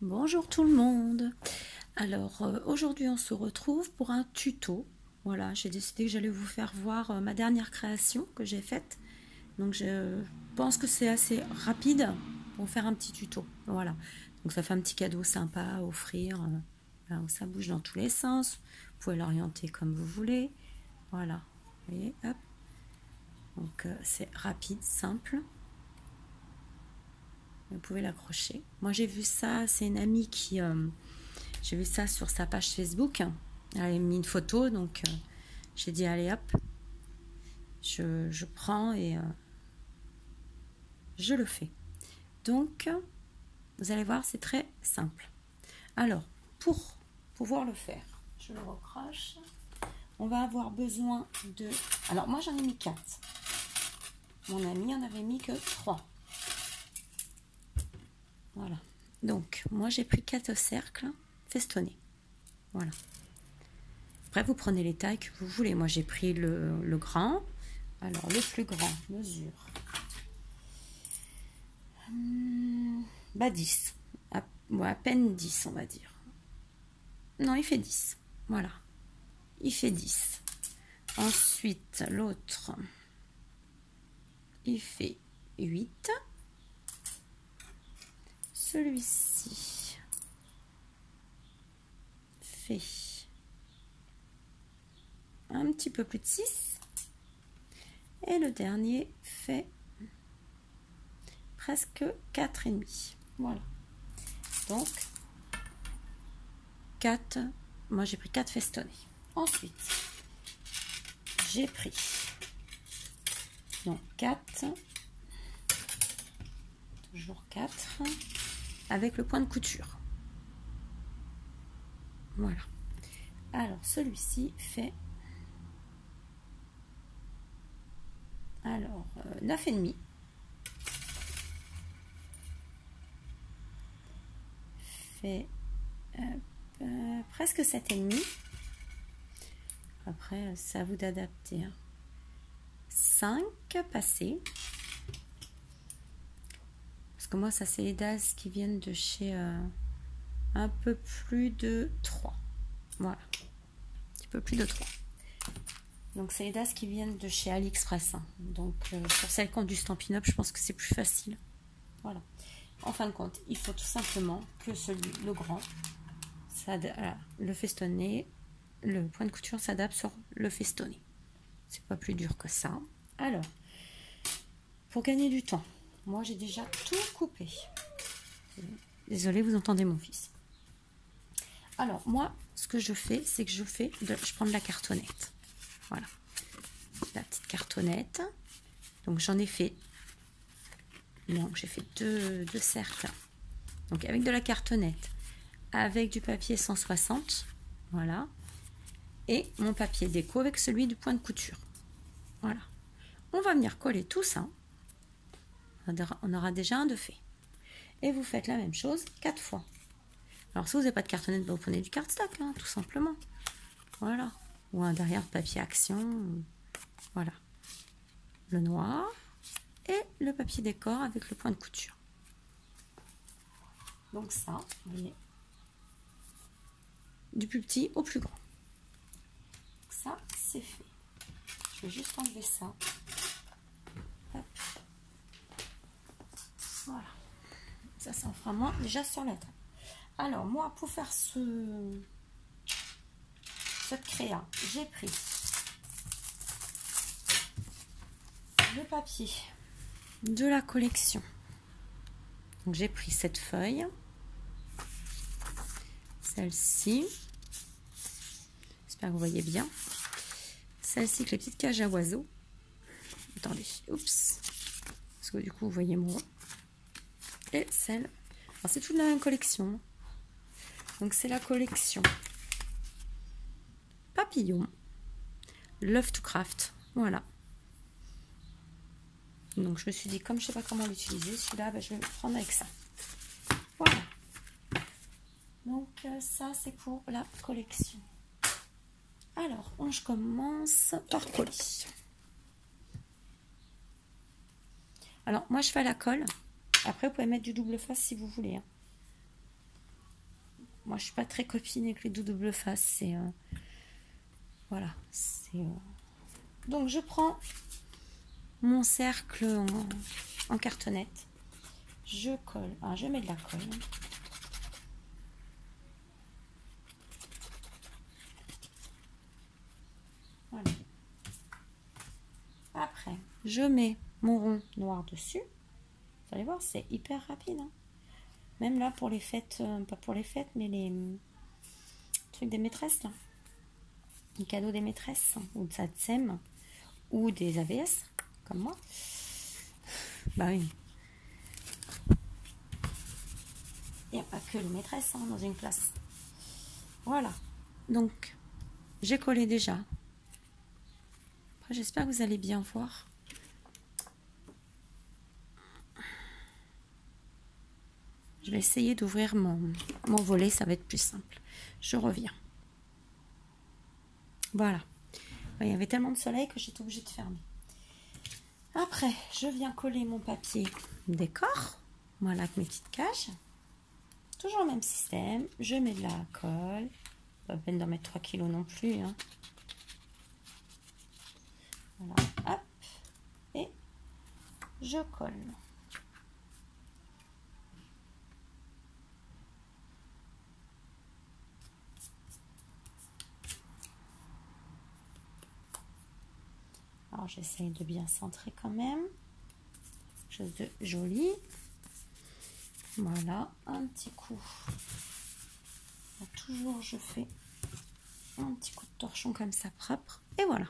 Bonjour tout le monde. Alors aujourd'hui on se retrouve pour un tuto. Voilà, j'ai décidé que j'allais vous faire voir ma dernière création que j'ai faite. Donc je pense que c'est assez rapide pour faire un petit tuto. Voilà, donc ça fait un petit cadeau sympa à offrir. Là où ça bouge dans tous les sens. Vous pouvez l'orienter comme vous voulez. Voilà, vous voyez, hop. Donc c'est rapide, simple. Vous pouvez l'accrocher. Moi j'ai vu ça, c'est une amie qui... j'ai vu ça sur sa page Facebook. Elle avait mis une photo, donc j'ai dit allez hop, je prends et je le fais. Donc, vous allez voir, c'est très simple. Alors, pour pouvoir le faire, je le recroche. On va avoir besoin de... Alors, moi j'en ai mis 4. Mon ami en avait mis que 3. Voilà. Donc, moi j'ai pris 4 cercles festonnés. Voilà. Après, vous prenez les tailles que vous voulez. Moi, j'ai pris le grand. Alors, le plus grand mesure 10. À peine 10, on va dire. Non, il fait 10. Voilà. Il fait 10. Ensuite, l'autre, il fait 8. Celui-ci fait un petit peu plus de 6. Et le dernier fait presque 4,5. Voilà. Donc, 4. Moi, j'ai pris 4 festonnés. Ensuite, j'ai pris 4. Toujours 4. Avec le point de couture. Voilà. Alors, celui-ci fait... Alors, 9,5. Fait presque 7,5. Après, c'est à vous d'adapter. 5 passés. Parce que moi, ça, c'est les dases qui viennent de chez un peu plus de 3. Voilà. Un petit peu plus de 3. Donc, c'est les dases qui viennent de chez AliExpress. Hein. Donc, pour celles qui ont du Stampin' Up, je pense que c'est plus facile. Voilà. En fin de compte, il faut tout simplement que le grand, le festonné, le point de couture s'adapte sur le festonné. C'est pas plus dur que ça. Alors, pour gagner du temps, moi j'ai déjà tout coupé. Désolée, vous entendez mon fils. Alors, moi, ce que je fais, c'est que je prends de la cartonnette. Voilà. La petite cartonnette. Donc, j'en ai fait... Non, j'ai fait deux cercles. Donc, avec de la cartonnette, avec du papier 160. Voilà. Et mon papier déco avec celui du point de couture. Voilà. On va venir coller tout ça. On aura déjà un de fait. Et vous faites la même chose 4 fois. Alors, si vous n'avez pas de cartonnette, vous prenez du cardstock, hein, tout simplement. Voilà. Ou un derrière papier action. Voilà. Le noir et le papier décor avec le point de couture. Donc ça, vous voyez, du plus petit au plus grand. Donc ça, c'est fait. Je vais juste enlever ça. Hop. Voilà. Ça en fera moins déjà sur la table. Alors, moi, pour faire cette créa, j'ai pris le papier de la collection. Donc, j'ai pris cette feuille. Celle-ci. J'espère que vous voyez bien. Celle-ci avec les petites cages à oiseaux. Attendez, oups. Parce que du coup, vous voyez moi. Et celle... Alors, c'est toute la même collection. Donc, c'est la collection Papillon. Love to Craft. Voilà. Donc, je me suis dit, comme je ne sais pas comment l'utiliser, celui-là, ben, je vais le prendre avec ça. Voilà. Donc, ça, c'est pour la collection. Alors, je commence par coller. Alors, moi, je fais à la colle. Après, vous pouvez mettre du double face si vous voulez. Hein. moi je suis pas très copine avec les double face, c'est voilà, c'est donc je prends mon cercle en cartonnette, je colle, je mets de la colle. Voilà. Après, je mets mon rond noir dessus. Vous allez voir, c'est hyper rapide. Hein. Même là pour les fêtes, pas pour les fêtes, mais les trucs des maîtresses là. Les cadeaux des maîtresses, ou de SATSEM, ou des AVS, comme moi. Bah oui. Il n'y a pas que les maîtresses hein, dans une classe. Voilà. Donc, j'ai collé déjà. Après, j'espère que vous allez bien voir. Je vais essayer d'ouvrir mon volet, ça va être plus simple. Je reviens. Voilà. Il y avait tellement de soleil que j'étais obligée de fermer. Après, je viens coller mon papier décor. Voilà, avec mes petites cages. Toujours le même système. Je mets de la colle. Pas la peine d'en mettre 3 kilos non plus. Hein. Voilà, hop. Et je colle. Alors, j'essaye de bien centrer quand même. Chose de joli. Voilà, un petit coup. Là, toujours, je fais un petit coup de torchon comme ça, propre. Et voilà.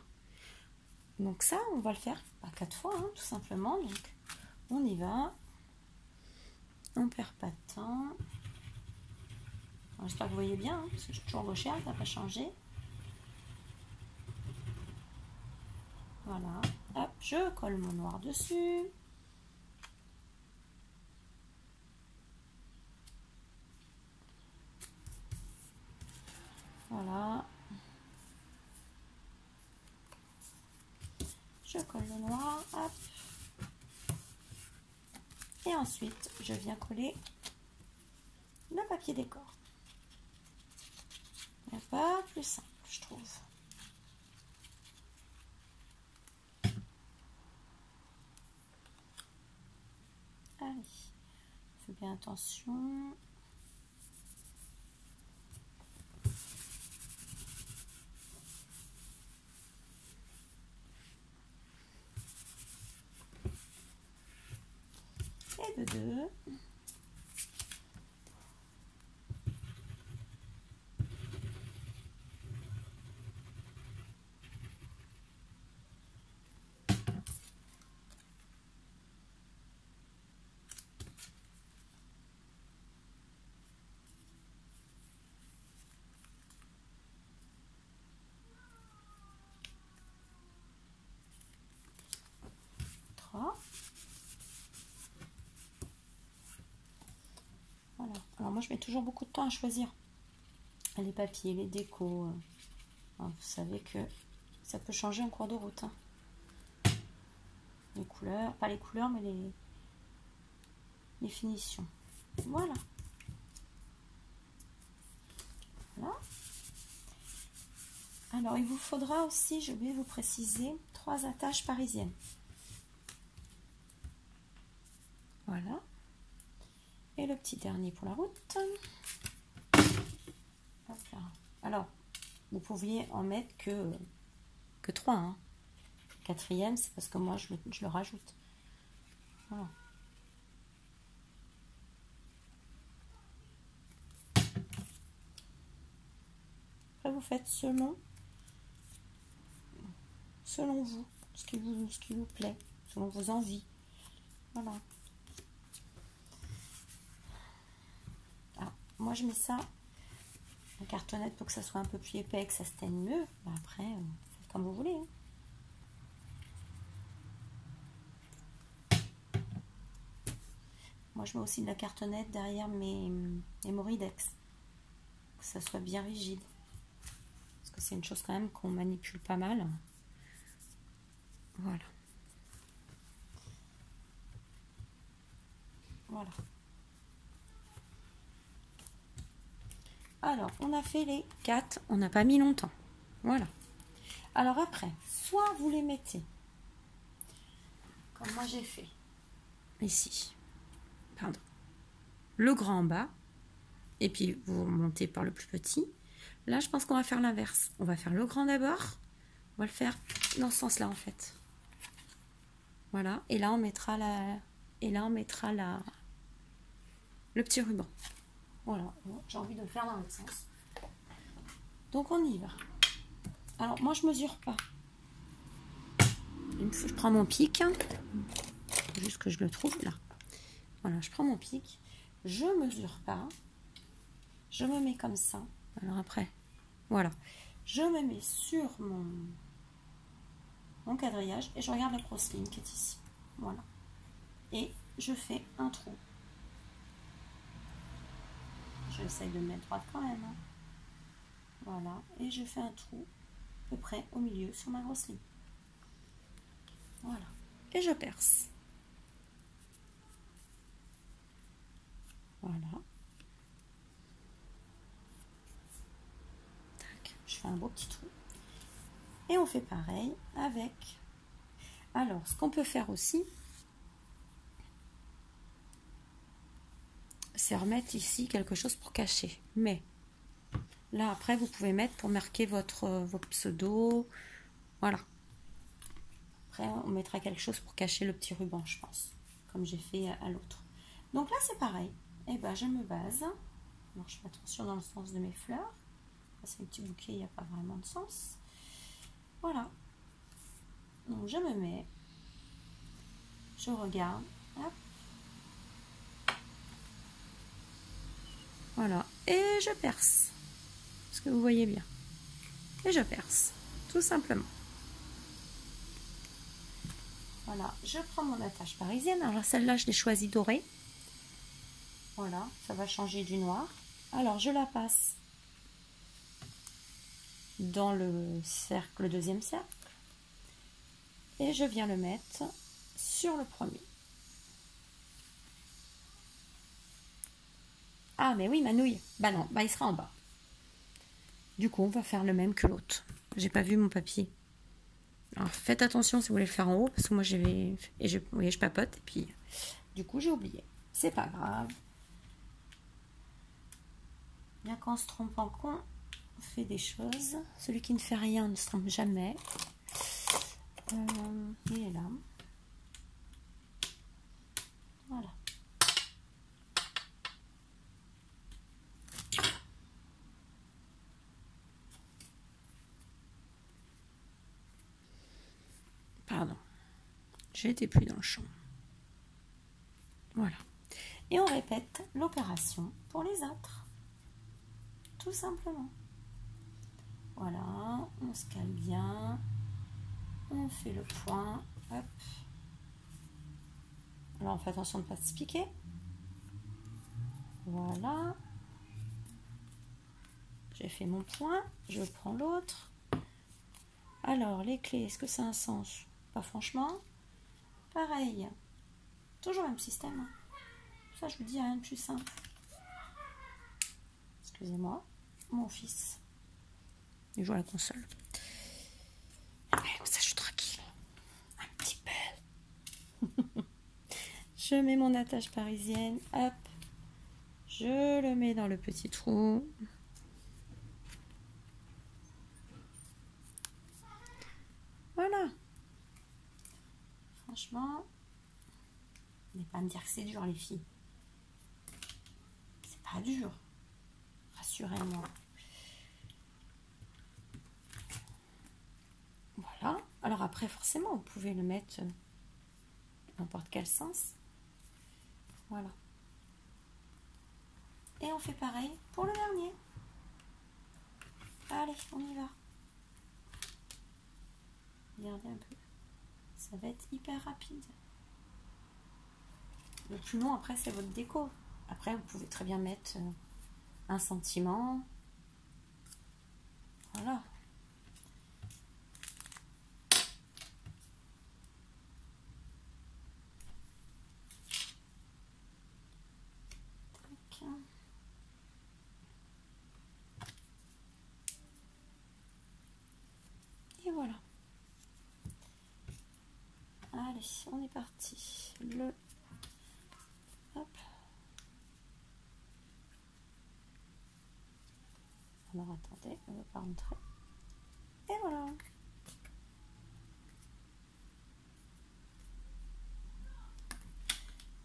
Donc ça, on va le faire 4 fois, hein, tout simplement. Donc, on y va. On perd pas de temps. J'espère que vous voyez bien, hein, parce que je suis toujours gauchère, ça n'a pas changé. Voilà. Hop, je colle mon noir dessus. Voilà. Je colle le noir. Hop. Et ensuite, je viens coller le papier décor. Il n'y a pas plus simple, je trouve. Allez, fais bien attention. Et de deux. Voilà. Alors moi je mets toujours beaucoup de temps à choisir les papiers, les décos. Alors, vous savez que ça peut changer en cours de route. Hein. Les couleurs, pas les couleurs mais les finitions. Voilà. Voilà. Alors il vous faudra aussi, je vais vous préciser, 3 attaches parisiennes. Voilà. Et le petit dernier pour la route. Hop là. Alors, vous pouviez en mettre que 3. Hein. Le 4e, c'est parce que moi, je le rajoute. Voilà. Après, vous faites selon vous, ce qui vous plaît, selon vos envies. Voilà. Moi je mets ça en cartonnette pour que ça soit un peu plus épais et que ça se teigne mieux. Après, faites comme vous voulez. Moi je mets aussi de la cartonnette derrière mes Moridex. Que ça soit bien rigide. Parce que c'est une chose quand même qu'on manipule pas mal. Voilà. Voilà. Alors, on a fait les 4, on n'a pas mis longtemps. Voilà. Alors après, soit vous les mettez, comme moi j'ai fait, ici, pardon, le grand en bas, et puis vous montez par le plus petit. Là, je pense qu'on va faire l'inverse. On va faire le grand d'abord, on va le faire dans ce sens-là en fait. Voilà, et là on mettra le petit ruban. Voilà, j'ai envie de le faire dans l'autre sens. Donc on y va. Alors moi je mesure pas. Je prends mon pic, juste que je le trouve là. Voilà, je prends mon pic, je mesure pas, je me mets comme ça. Alors après, voilà, je me mets sur mon quadrillage et je regarde la grosse ligne qui est ici. Voilà, et je fais un trou. J'essaye de me mettre droite quand même. Hein. Voilà, et je fais un trou à peu près au milieu sur ma grosse ligne. Voilà, et je perce. Voilà. Tac, je fais un beau petit trou. Et on fait pareil avec... Alors, ce qu'on peut faire aussi, c'est remettre ici quelque chose pour cacher. Mais là, après, vous pouvez mettre pour marquer vos pseudos. Voilà. Après, on mettra quelque chose pour cacher le petit ruban, je pense, comme j'ai fait à l'autre. Donc là, c'est pareil. Et ben, je me base. Alors, je fais attention dans le sens de mes fleurs. C'est un petit bouquet, il n'y a pas vraiment de sens. Voilà. Donc, je me mets. Je regarde. Hop. Voilà. Et je perce. Est-ce que vous voyez bien? Et je perce. Tout simplement. Voilà. Je prends mon attache parisienne. Alors, celle-là, je l'ai choisie dorée. Voilà. Ça va changer du noir. Alors, je la passe dans le cercle, le deuxième cercle. Et je viens le mettre sur le premier. Ah, mais oui, ma nouille. Bah non, bah il sera en bas. Du coup, on va faire le même que l'autre. J'ai pas vu mon papier. Alors, faites attention si vous voulez le faire en haut, parce que moi, je papote, et puis, du coup, j'ai oublié. C'est pas grave. Bien qu'en se trompant qu'on fait des choses. Celui qui ne fait rien ne se trompe jamais. Il est là. Voilà. Pardon. J'étais plus dans le champ. Voilà. Et on répète l'opération pour les autres. Tout simplement. Voilà. On se cale bien. On fait le point. Hop. Alors on fait attention de ne pas se piquer. Voilà. J'ai fait mon point. Je prends l'autre. Alors les clés, est-ce que ça a un sens? Pas franchement. Pareil. Toujours le même système. Ça, je vous dis, rien de plus simple. Excusez-moi. Mon fils. Il joue à la console. Comme ça, je suis tranquille. Un petit peu. Je mets mon attache parisienne. Hop. Je le mets dans le petit trou. Voilà. Franchement, n'allez pas me dire que c'est dur, les filles. C'est pas dur. Rassurez-moi. Voilà. Alors après, forcément, vous pouvez le mettre n'importe quel sens. Voilà. Et on fait pareil pour le dernier. Allez, on y va. Regardez un peu. Ça va être hyper rapide. Le plus long, après, c'est votre déco. Après, vous pouvez très bien mettre un sentiment. Voilà. Allez, on est parti. Le... Hop. Alors, attendez, on ne va pas rentrer. Et voilà.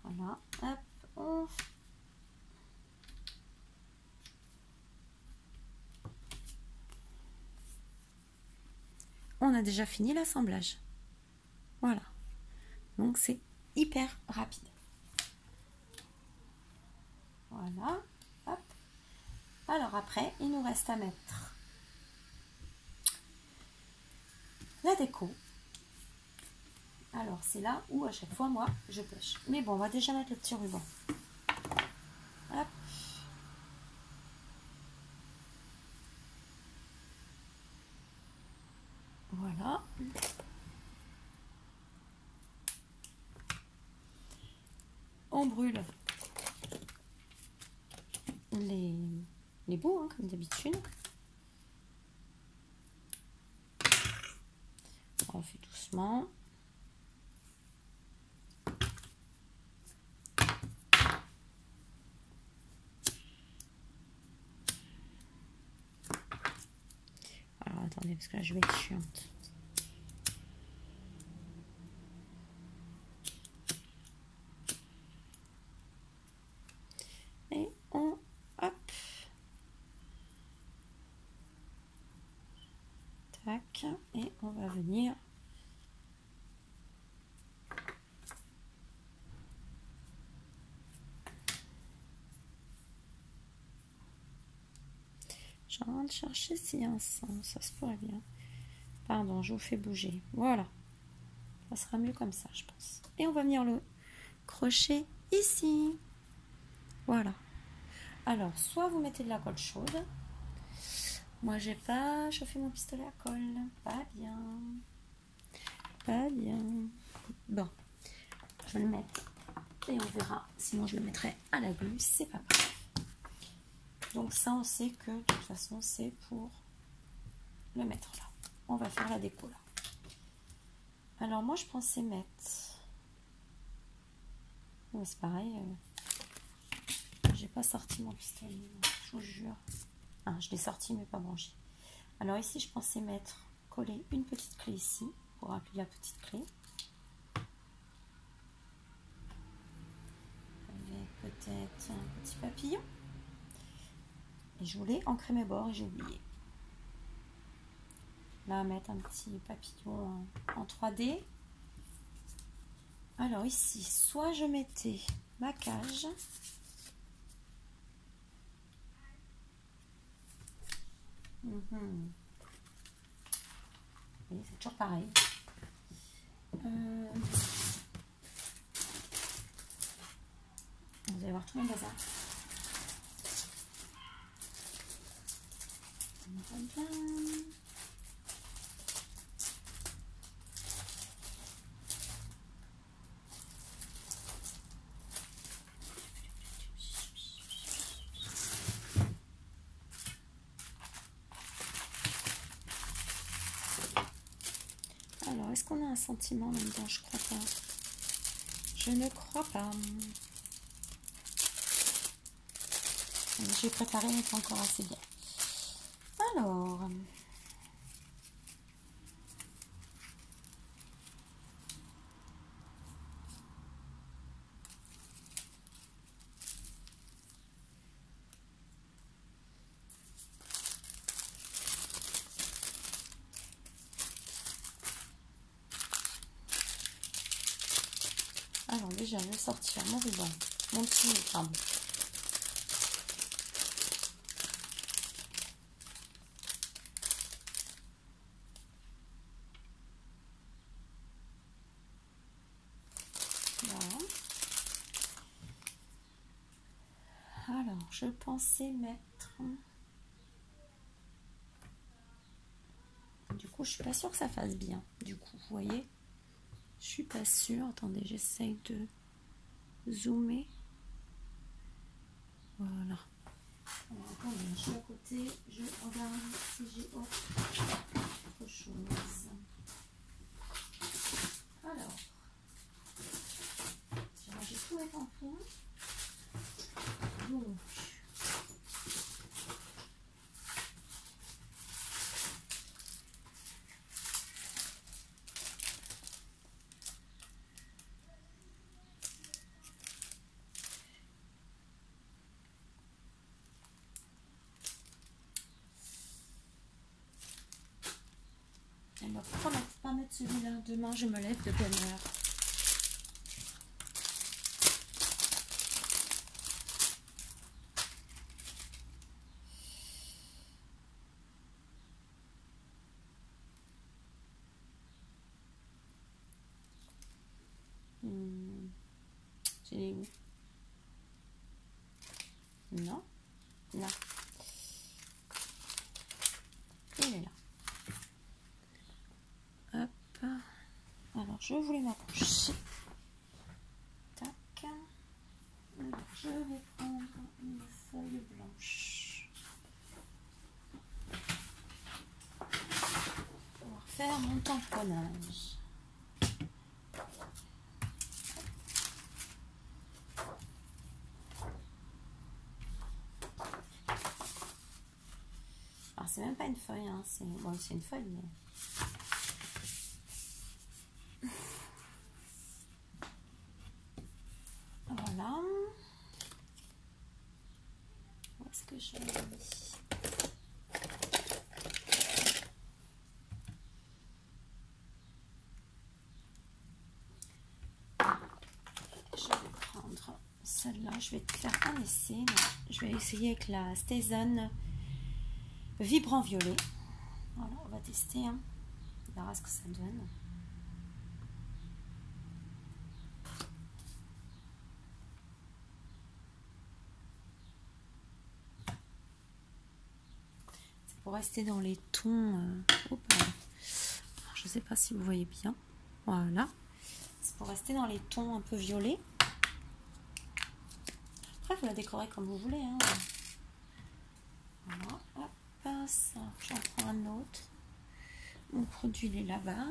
Voilà, hop, on a déjà fini l'assemblage. Voilà. Donc, c'est hyper rapide. Voilà. Hop. Alors, après, il nous reste à mettre la déco. Alors, c'est là où, à chaque fois, moi, je pêche. Mais bon, on va déjà mettre le petit ruban. Hop. Voilà. On brûle les bouts, hein, comme d'habitude. On fait doucement. Alors, attendez, parce que là, je vais être chiante. Et on... Hop. Tac. Et on va venir... Je suis en train de chercher s'il y a un sens. Ça se pourrait bien. Pardon, je vous fais bouger. Voilà. Ça sera mieux comme ça, je pense. Et on va venir le crochet ici. Voilà. Alors, soit vous mettez de la colle chaude. Moi, j'ai pas chauffé mon pistolet à colle. Pas bien. Pas bien. Bon. Je vais le mettre. Et on verra. Sinon, je le mettrai à la glu. C'est pas grave. Donc ça, on sait que de toute façon, c'est pour le mettre là. On va faire la déco là. Alors moi, je pensais mettre... Ouais, c'est pareil. J'ai pas sorti mon pistolet, je vous jure. Ah, je l'ai sorti, mais pas branché. Alors ici, je pensais mettre, coller une petite clé ici, pour appuyer la petite clé. Avec peut-être un petit papillon. Et je voulais ancrer mes bords et j'ai oublié. Là, mettre un petit papillon en 3D. Alors ici, soit je mettais ma cage. Oui, c'est toujours pareil. Vous allez voir tout mon bazar. Alors, est-ce qu'on a un sentiment là-dedans? Je crois pas. Je ne crois pas. J'ai préparé, mais pas encore assez bien. Alors... Alors déjà, je vais sortir mon ruban, mon petit pardon. Voilà. Alors, je pensais mettre... Du coup, je suis pas sûre que ça fasse bien. Du coup, vous voyez, je suis pas sûre. Attendez, j'essaye de zoomer. Voilà. Alors, attendez, je suis à côté. Je regarde si j'ai autre chose. Alors, bah, pourquoi pas mettre celui-là? Demain, je me lève de bonne heure. Il est où? Non. Là. Il est là. Hop. Alors, je voulais m'approcher. Tac. Alors, je vais prendre une feuille blanche. Pour faire mon tamponnage. Alors, c'est même pas une feuille, hein. C'est bon, c'est une feuille, mais... Voilà. Où est-ce que je l'ai mis? Je vais prendre celle-là. Je vais te faire un essai. Je vais essayer avec la Stazone Vibrant Violet. Voilà, on va tester. Hein. On verra ce que ça donne. Pour rester dans les tons, je ne sais pas si vous voyez bien, voilà, c'est pour rester dans les tons un peu violets. Après vous la décorez comme vous voulez, hein. Voilà, hop, ça, j'en prends un autre, mon produit il est là-bas.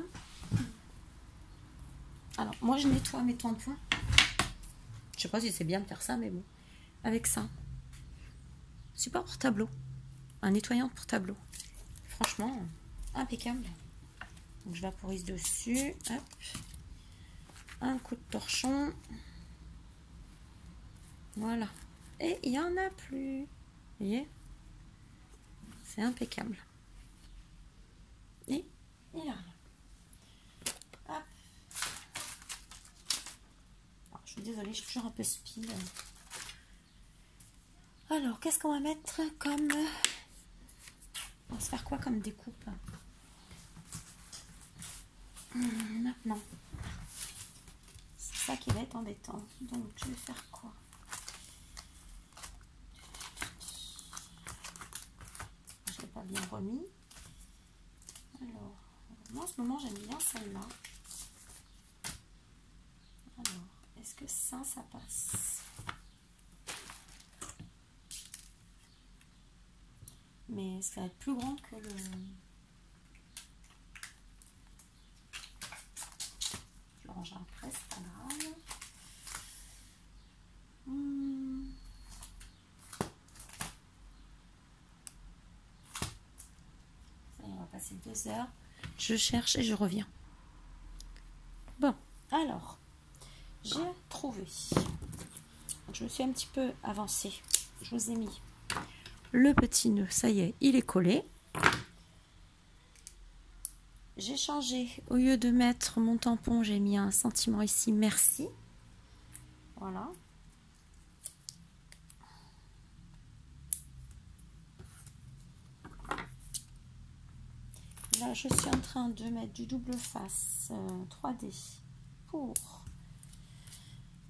Alors moi je nettoie mes tampons, je sais pas si c'est bien de faire ça, mais bon, avec ça, support pour tableau. Un nettoyant pour tableau. Franchement, impeccable. Donc je vaporise dessus. Hop. Un coup de torchon. Voilà. Et il n'y en a plus. Vous voyez? C'est impeccable. Et il n'y a rien. Hop. Alors, je suis désolée, je suis toujours un peu speed. Alors, qu'est-ce qu'on va mettre comme... On va se faire quoi comme découpe maintenant? C'est ça qui va être embêtant. Donc je vais faire quoi? Je l'ai pas bien remis. Alors, moi en ce moment j'aime bien celle-là. Alors, est-ce que ça passe? Mais ça va être plus grand que le... Je le rangerai après, c'est pas grave. Ça y est, on va passer 2 heures. Je cherche et je reviens. Bon, alors, j'ai trouvé. Je me suis un petit peu avancée. Je vous ai mis le petit nœud, ça y est, il est collé. J'ai changé, au lieu de mettre mon tampon, j'ai mis un sentiment ici, merci. Voilà. Là, je suis en train de mettre du double face 3D pour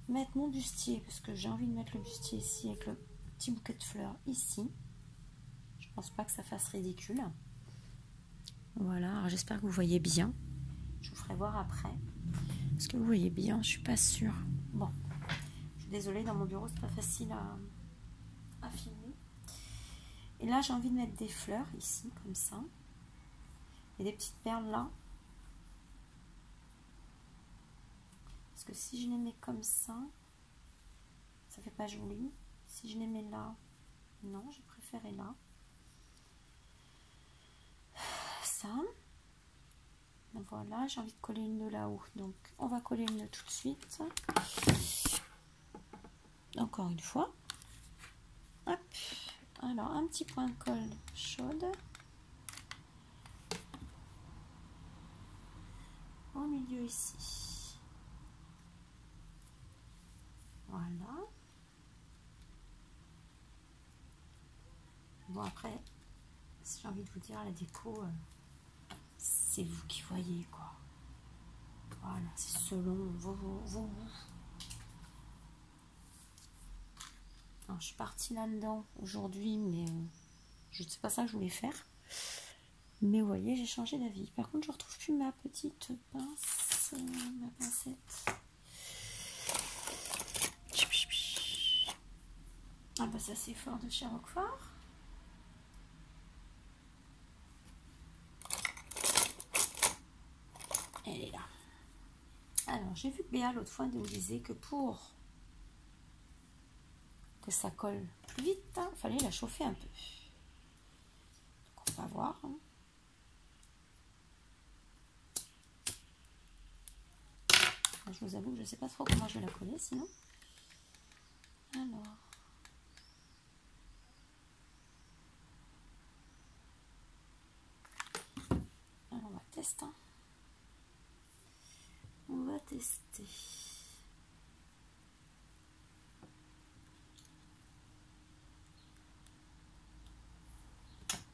mettre mon bustier, parce que j'ai envie de mettre le bustier ici avec le petit bouquet de fleurs ici. Je pense pas que ça fasse ridicule. Voilà, j'espère que vous voyez bien. Je vous ferai voir après. Est-ce que vous voyez bien? Je suis pas sûre. Bon, je suis désolée, dans mon bureau c'est pas facile à filmer. Et là j'ai envie de mettre des fleurs ici, comme ça. Et des petites perles là. Parce que si je les mets comme ça, ça fait pas joli. Si je les mets là, non, j'ai préféré là. Ça. Voilà, j'ai envie de coller le nœud là-haut. Donc, on va coller le nœud tout de suite. Encore une fois. Hop. Alors, un petit point de colle chaude. milieu ici. Voilà. Bon, après, si j'ai envie de vous dire, la déco, c'est vous qui voyez, quoi. Voilà, c'est selon vos. Alors, je suis partie là-dedans aujourd'hui, mais je ne sais pas ça que je voulais faire. Mais vous voyez, j'ai changé d'avis. Par contre, je ne retrouve plus ma petite pince, ma pincette. Ah bah ça c'est fort de chez Roquefort. Elle est là. Alors, j'ai vu que Béa l'autre fois nous disait que pour que ça colle plus vite, il fallait la chauffer un peu. Donc, on va voir. Je vous avoue que je ne sais pas trop comment je vais la coller sinon. Alors, on va tester. On va tester.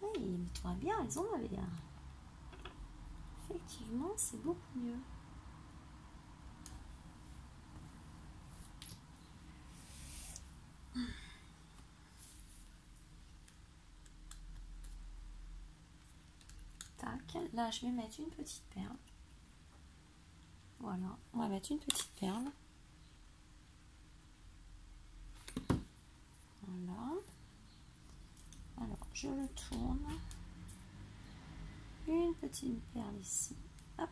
Oui, mais tout va bien, ils en avaient bien. Effectivement, c'est beaucoup mieux. Tac, là je vais mettre une petite perle. Voilà, on va mettre une petite perle. Voilà. Alors, je le tourne. Une petite perle ici. Hop.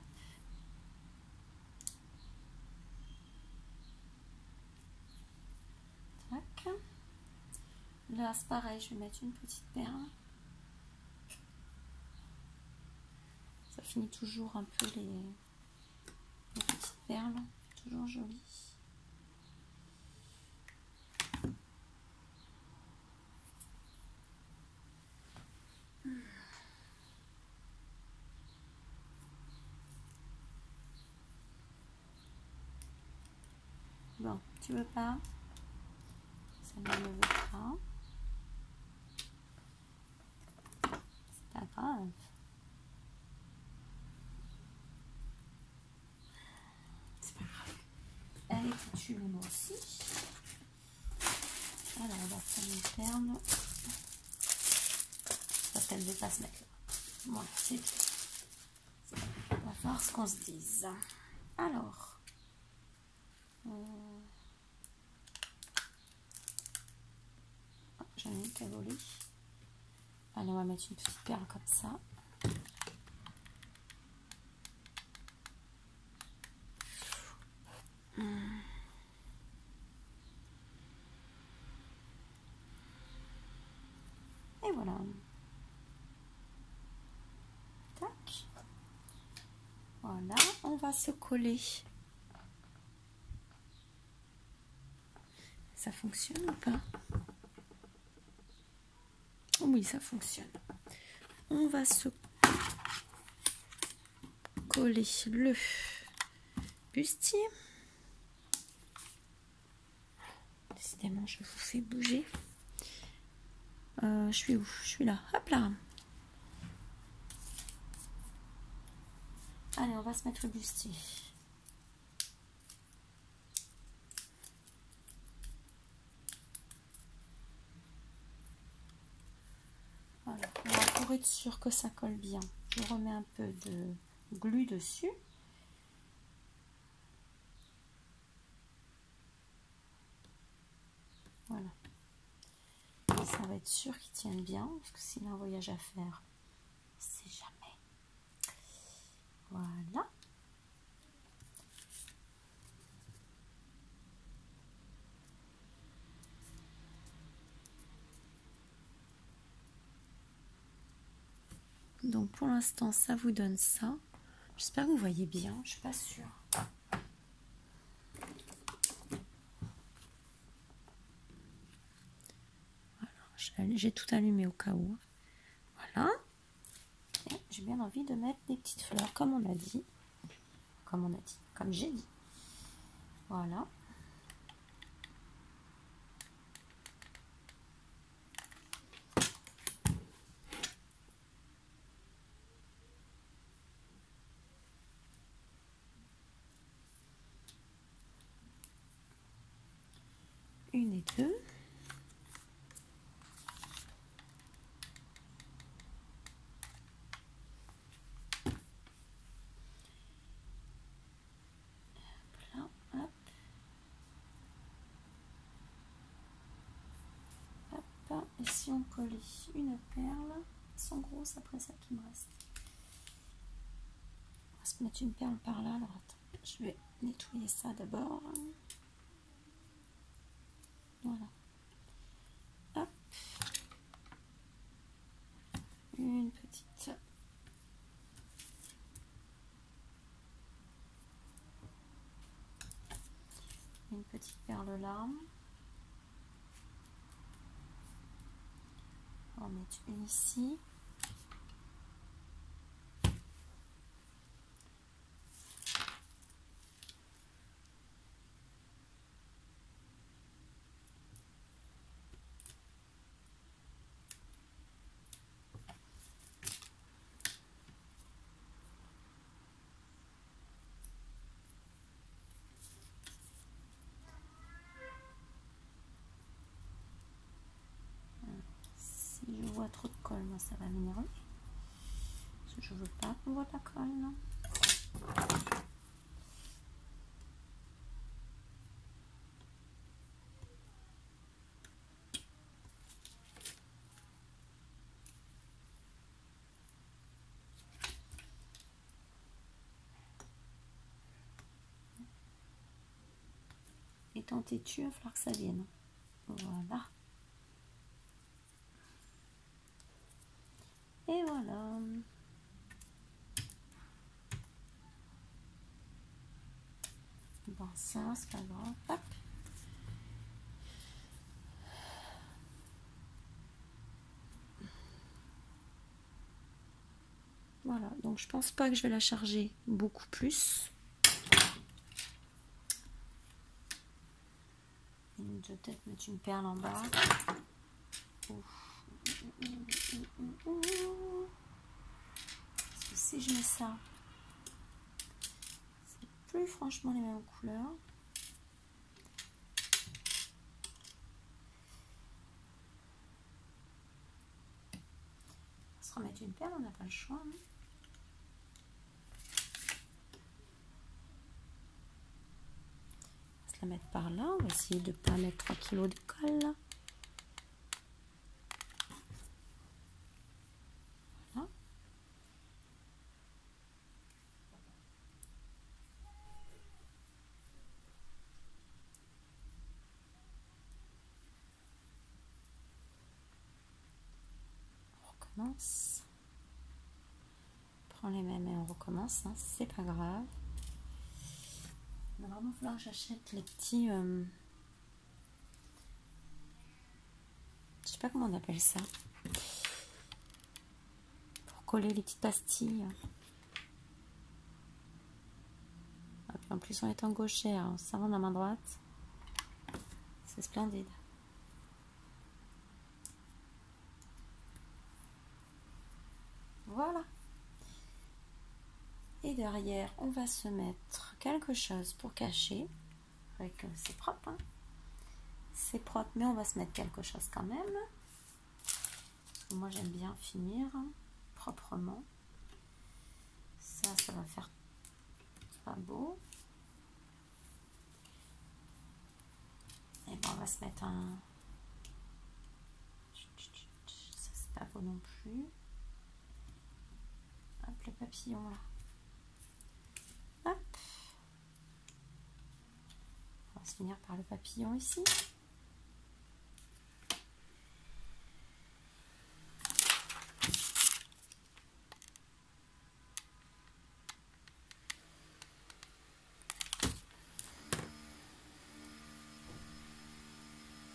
Tac. Là, c'est pareil, je vais mettre une petite perle. Ça finit toujours un peu les petites perles. Toujours joli. Bon, tu veux pas? Ça ne me veut pas. C'est pas grave. C'est pas grave. Elle est foutue, mais moi aussi. Alors, on va prendre une perle. Parce qu'elle ne veut pas se mettre là. Voilà, c'est tout. On va voir ce qu'on se dise. Alors. J'en ai une qui a volé. Allez, on va mettre une petite perle comme ça. Et voilà. Tac. Voilà, on va se coller. Ça fonctionne ou pas? Oui, ça fonctionne. On va se coller le bustier. Décidément, je vous fais bouger. Je suis où? Je suis là. Hop là. Allez, on va se mettre le bustier. Voilà. Alors, pour être sûr que ça colle bien, je remets un peu de glu dessus. Voilà. Et ça va être sûr qu'il tienne bien, parce que s'il a un voyage à faire, on ne sait jamais. Voilà. Donc pour l'instant, ça vous donne ça. J'espère que vous voyez bien, je suis pas sûre. Voilà, j'ai tout allumé au cas où. Voilà. J'ai bien envie de mettre des petites fleurs, comme on a dit. comme on a dit, comme j'ai dit. Voilà. Une et deux. Et si on collait une perle, elles sont grosses après ça qui me reste. On va se mettre une perle par là. Alors attends, je vais nettoyer ça d'abord. Voilà. Hop. Une petite. Une petite perle là. On va en mettre une ici. Si je vois trop de colle, moi ça va m'énerver. Parce que je veux pas qu'on voit la colle. Non. Étant têtu, il va falloir que ça vienne. Voilà. Et voilà. Bon, ça, c'est pas grave. Hop. Voilà, donc je pense pas que je vais la charger beaucoup plus. Je vais peut-être mettre une perle en bas. Parce que si je mets ça, c'est plus franchement les mêmes couleurs. On va se remettre une perle, on n'a pas le choix. Hein. On va se la mettre par là. On va essayer de ne pas mettre 3 kg de colle là. Voilà. On recommence. On prend les mêmes et on recommence. Hein. C'est pas grave. Il va vraiment falloir que j'achète les petits... je sais pas comment on appelle ça. Pour coller les petites pastilles. Et puis en plus en étant gauchère, en servant la main droite, c'est splendide. Voilà. Et derrière, on va se mettre quelque chose pour cacher. Avec, c'est propre, hein. C'est propre, mais on va se mettre quelque chose quand même. Parce que moi, j'aime bien finir proprement. Ça va faire pas beau. Et ben, on va se mettre un... Ça, c'est pas beau non plus. Hop, le papillon là. Hop. On va se finir par le papillon ici.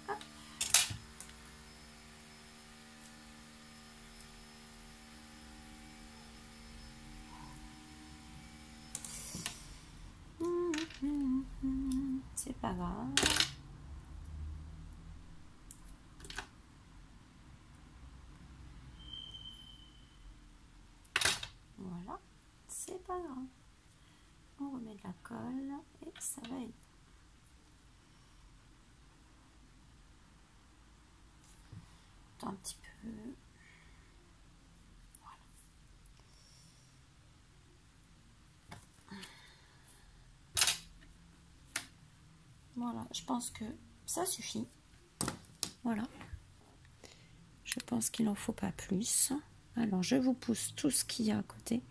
Hop. pas grave. Voilà, c'est pas grave. On remet de la colle et ça va être un petit peu. Voilà, je pense que ça suffit. Voilà. Je pense qu'il n'en faut pas plus. Alors, je vous pousse tout ce qu'il y a à côté.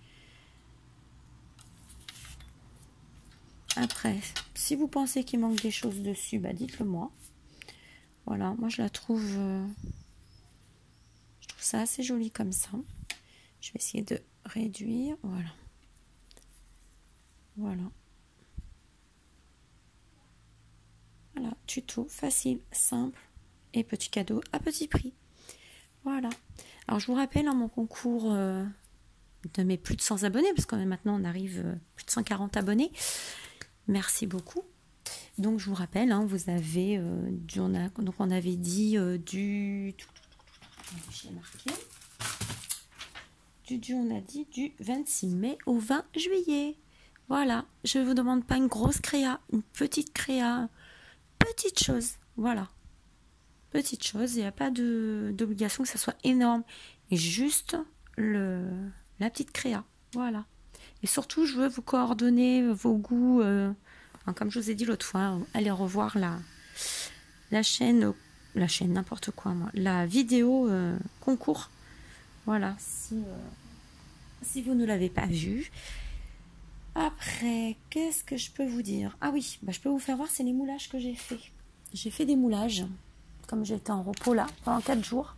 Après, si vous pensez qu'il manque des choses dessus, bah dites-le moi. Voilà, moi je trouve ça assez joli comme ça. Je vais essayer de réduire. Voilà. Voilà. Voilà, tuto facile, simple et petit cadeau à petit prix. Voilà. Alors je vous rappelle mon concours de mes plus de 100 abonnés, parce que maintenant on arrive plus de 140 abonnés. Merci beaucoup. Donc je vous rappelle, vous avez donc on avait dit du on a dit du 26 mai au 20 juillet. Voilà, je ne vous demande pas une grosse créa, une petite créa, petite chose, voilà. Petite chose, il n'y a pas d'obligation que ça soit énorme. Et juste la petite créa, voilà. Et surtout, je veux vous coordonner vos goûts. Comme je vous ai dit l'autre fois, allez revoir la chaîne, n'importe quoi, moi, la vidéo concours. Voilà, si vous ne l'avez pas vue. Après, qu'est-ce que je peux vous dire? Ah oui, je peux vous faire voir, c'est les moulages que j'ai fait. J'ai fait des moulages, comme j'étais en repos là, pendant 4 jours.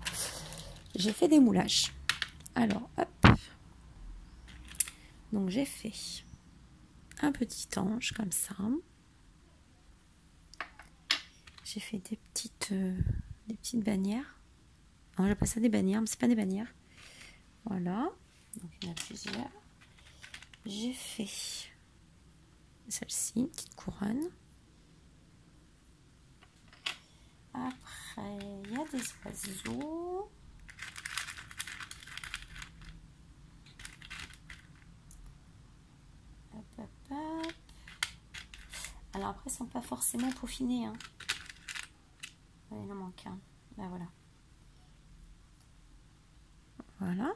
J'ai fait des moulages. Alors, hop. Donc, j'ai fait un petit ange, comme ça. J'ai fait des petites bannières. Non, j'appelle ça des bannières, mais c'est pas des bannières. Voilà. Donc, il y en a plusieurs. J'ai fait celle-ci, petite couronne. Après, il y a des oiseaux. Hop, hop, hop. Alors après, ils ne sont pas forcément peaufinés. Il en manque un. Là, voilà. Voilà.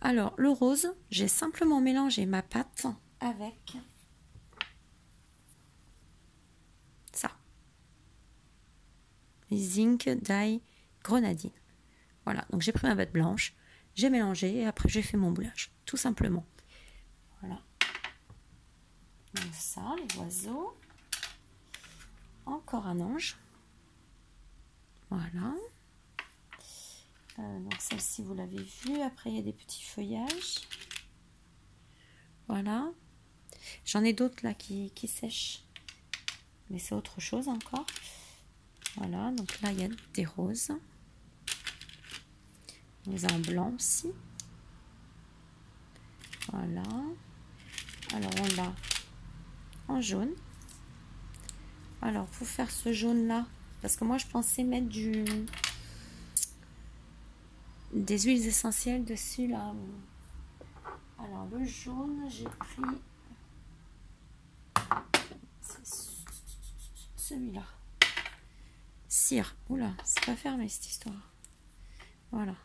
Alors, le rose, j'ai simplement mélangé ma pâte avec ça. Zinc Dye Grenadine. Voilà, donc j'ai pris ma pâte blanche, j'ai mélangé et après j'ai fait mon moulage, tout simplement. Voilà. Donc ça, les oiseaux. Encore un ange. Voilà. Donc celle-ci, vous l'avez vue. Après, il y a des petits feuillages. Voilà. J'en ai d'autres là qui sèchent. Mais c'est autre chose encore. Voilà. Donc là, il y a des roses. Nous en blanc aussi. Voilà. Alors, on l'a en jaune. Alors, pour faire ce jaune-là, parce que moi, je pensais mettre des huiles essentielles dessus, là. Alors, le jaune, j'ai pris celui-là. Cire. Oula, c'est pas fermé, cette histoire. Voilà.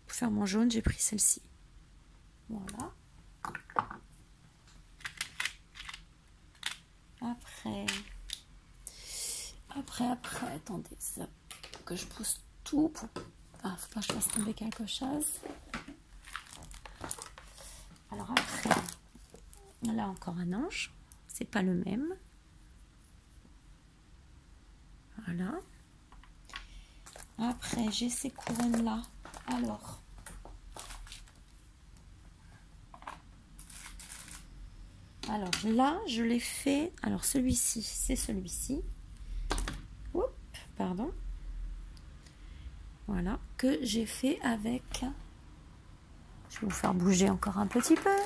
Pour faire mon jaune, j'ai pris celle-ci. Voilà. Après, attendez, ça, que je pousse tout pour... Ah, faut pas que je fasse tomber quelque chose. Alors après, là encore un ange, c'est pas le même. Voilà. Après, j'ai ces couronnes-là. Alors là, je l'ai fait. Alors celui-ci, c'est celui-ci. Oups, pardon. Voilà, que j'ai fait avec... Je vais vous faire bouger encore un petit peu.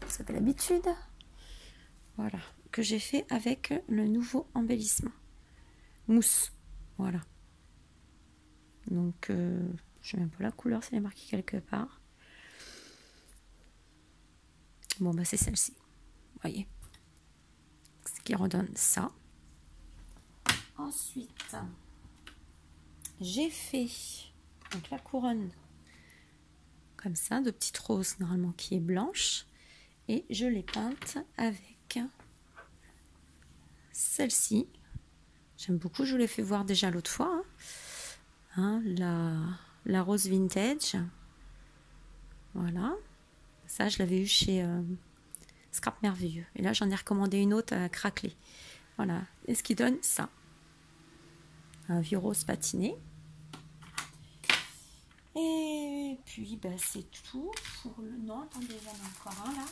Ça fait l'habitude. Voilà, que j'ai fait avec le nouveau embellissement. Mousse, voilà. Donc, je mets un peu la couleur, c'est marqué quelque part. Bon, bah c'est celle-ci, vous voyez. Ce qui redonne ça. Ensuite, j'ai fait donc la couronne comme ça, de petites roses normalement qui est blanche. Et je l'ai peinte avec celle-ci. J'aime beaucoup, je vous l'ai fait voir déjà l'autre fois. Hein, la rose vintage. Voilà. Ça, je l'avais eu chez Scrap Merveilleux. Et là, j'en ai recommandé une autre à craqueler. Voilà. Et ce qui donne ça. Un vieux rose patiné. Et puis, bah, c'est tout pour le... Non, attendez, il y en a encore un là.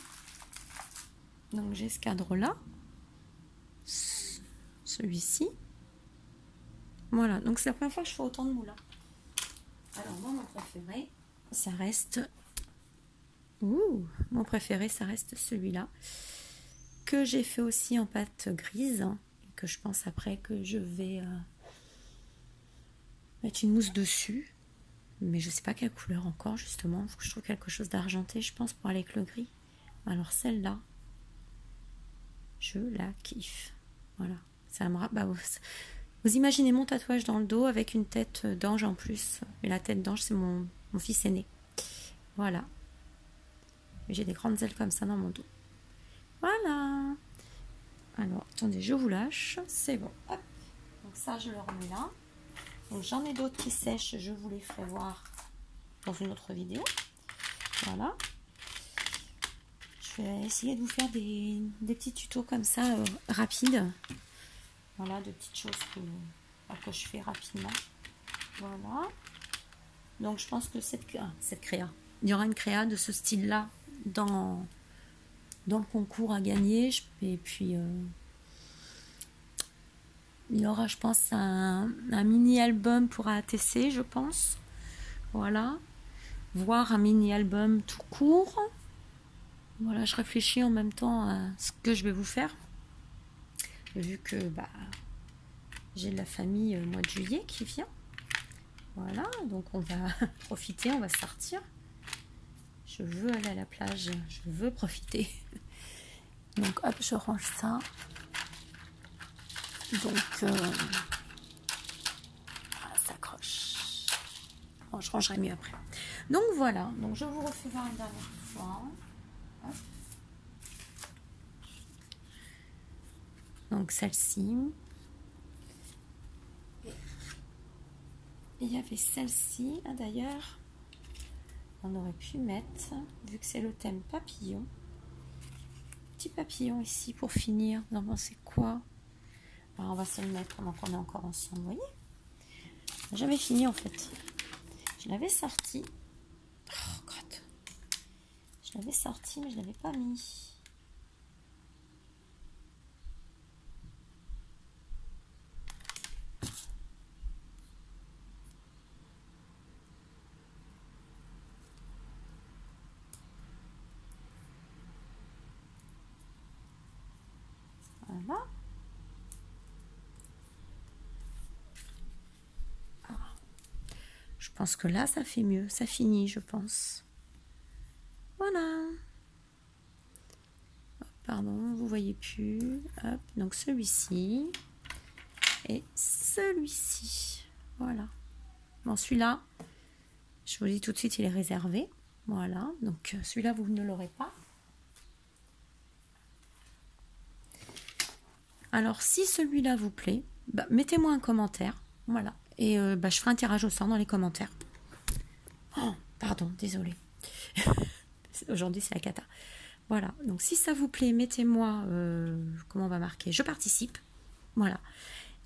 Donc, j'ai ce cadre-là. Celui-ci. Voilà. Donc, c'est la première fois que je fais autant de moules. Alors, moi, mon préféré, ça reste... Ouh, mon préféré, ça reste celui-là. Que j'ai fait aussi en pâte grise. Et que je pense après que je vais mettre une mousse dessus. Mais je sais pas quelle couleur encore, justement. Il faut que je trouve quelque chose d'argenté, je pense, pour aller avec le gris. Alors, celle-là, je la kiffe. Voilà. Ça me rappelle... Bah, vous imaginez mon tatouage dans le dos avec une tête d'ange en plus. Et la tête d'ange, c'est mon fils aîné. Voilà. J'ai des grandes ailes comme ça dans mon dos. Voilà. Alors, attendez, je vous lâche. C'est bon. Hop. Donc ça, je le remets là. Donc j'en ai d'autres qui sèchent, je vous les ferai voir dans une autre vidéo. Voilà. Je vais essayer de vous faire des petits tutos comme ça, rapides. Voilà, de petites choses que je fais rapidement. Voilà. Donc je pense que cette créa, il y aura une créa de ce style-là dans le concours à gagner. Et puis... il y aura, je pense, un mini-album pour ATC, je pense. Voilà. Voire un mini-album tout court. Voilà, je réfléchis en même temps à ce que je vais vous faire. Vu que bah, j'ai de la famille au mois de juillet qui vient. Voilà, donc on va profiter, on va sortir. Je veux aller à la plage, je veux profiter. Donc hop, je range ça. Donc, ça accroche. Bon, je rangerai mieux après. Donc voilà. Donc je vous refais voir une dernière fois. Hop. Donc celle-ci. Et il y avait celle-ci. Ah, d'ailleurs, on aurait pu mettre, vu que c'est le thème papillon, petit papillon ici pour finir. Vous en pensez quoi? Alors on va se le mettre pendant qu'on est encore ensemble, vous voyez. J'avais fini en fait. Je l'avais sorti. Oh God. Je l'avais sorti mais je l'avais pas mis. Voilà. Je pense que là, ça fait mieux. Ça finit, je pense. Voilà. Hop, pardon, vous voyez plus. Hop, donc celui-ci. Et celui-ci. Voilà. Bon, celui-là, je vous dis tout de suite, il est réservé. Voilà. Donc, celui-là, vous ne l'aurez pas. Alors, si celui-là vous plaît, bah, mettez-moi un commentaire. Voilà. Et bah, je ferai un tirage au sort dans les commentaires. Oh, pardon, désolée. Aujourd'hui, c'est la cata. Voilà. Donc, si ça vous plaît, mettez-moi... comment on va marquer? Je participe. Voilà.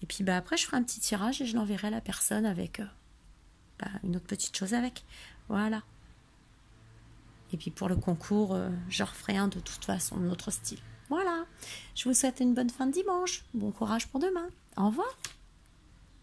Et puis, bah, après, je ferai un petit tirage et je l'enverrai à la personne avec bah, une autre petite chose avec. Voilà. Et puis, pour le concours, je referai un de toute façon, notre style. Voilà. Je vous souhaite une bonne fin de dimanche. Bon courage pour demain. Au revoir.